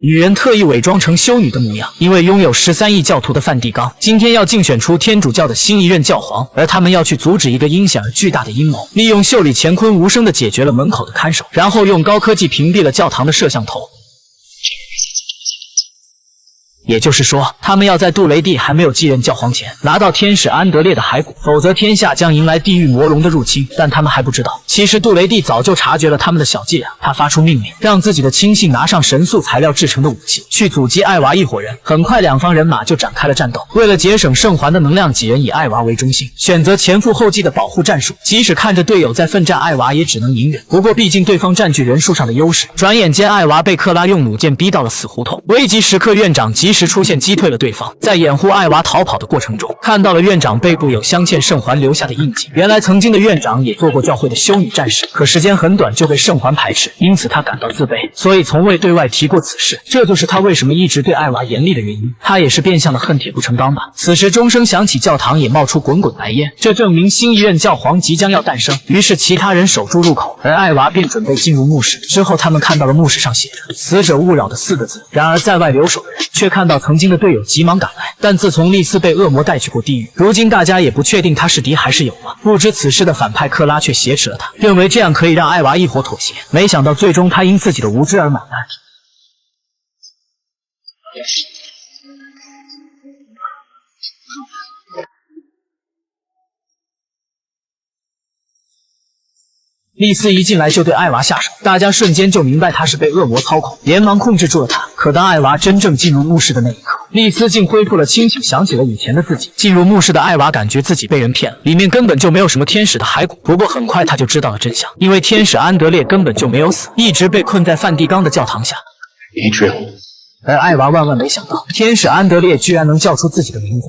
女人特意伪装成修女的模样，因为拥有13亿教徒的梵蒂冈今天要竞选出天主教的新一任教皇，而他们要去阻止一个阴险而巨大的阴谋，利用袖里乾坤无声地解决了门口的看守，然后用高科技屏蔽了教堂的摄像头。也就是说，他们要在杜雷蒂还没有继任教皇前拿到天使安德烈的骸骨，否则天下将迎来地狱魔龙的入侵。但他们还不知道，其实杜雷蒂早就察觉了他们的小伎俩。他发出命令，让自己的亲信拿上神素材料制成的武器，去阻击艾娃一伙人。很快，两方人马就展开了战斗。为了节省圣环的能量，几人以艾娃为中心，选择前赴后继的保护战术。即使看着队友在奋战，艾娃也只能隐忍。不过，毕竟对方占据人数上的优势。转眼间，艾娃被克拉用弩箭逼到了死胡同。危急时刻，院长及时出现，击退了对方。在掩护艾娃逃跑的过程铢看到了院长背部有镶嵌圣环留下的印记。原来曾经的院长也做过教会的修女战士，可时间很短就被圣环排斥，因此他感到自卑，所以从未对外提过此事。这就是他为什么一直对艾娃严厉的原因。他也是变相的恨铁不成钢吧。此时钟声响起，教堂也冒出滚滚白烟，这证明新一任教皇即将要诞生。于是其他人守住入口，而艾娃便准备进入墓室。之后他们看到了墓室上写着死者勿扰的4个字。然而在外留守的人却看到曾经的队友急忙赶来，但自从丽丝被恶魔带去过地狱，如今大家也不确定他是敌还是友了。不知此事的反派克拉却挟持了他，认为这样可以让艾娃一伙妥协。没想到最终他因自己的无知而买单。丽丝一进来就对艾娃下手，大家瞬间就明白她是被恶魔操控，连忙控制住了她。可当艾娃真正进入墓室的那一刻，丽丝竟恢复了清醒，想起了以前的自己。进入墓室的艾娃感觉自己被人骗了，里面根本就没有什么天使的骸骨。不过很快她就知道了真相，因为天使安德烈根本就没有死，一直被困在梵蒂冈的教堂下。而艾娃万万没想到，天使安德烈居然能叫出自己的名字。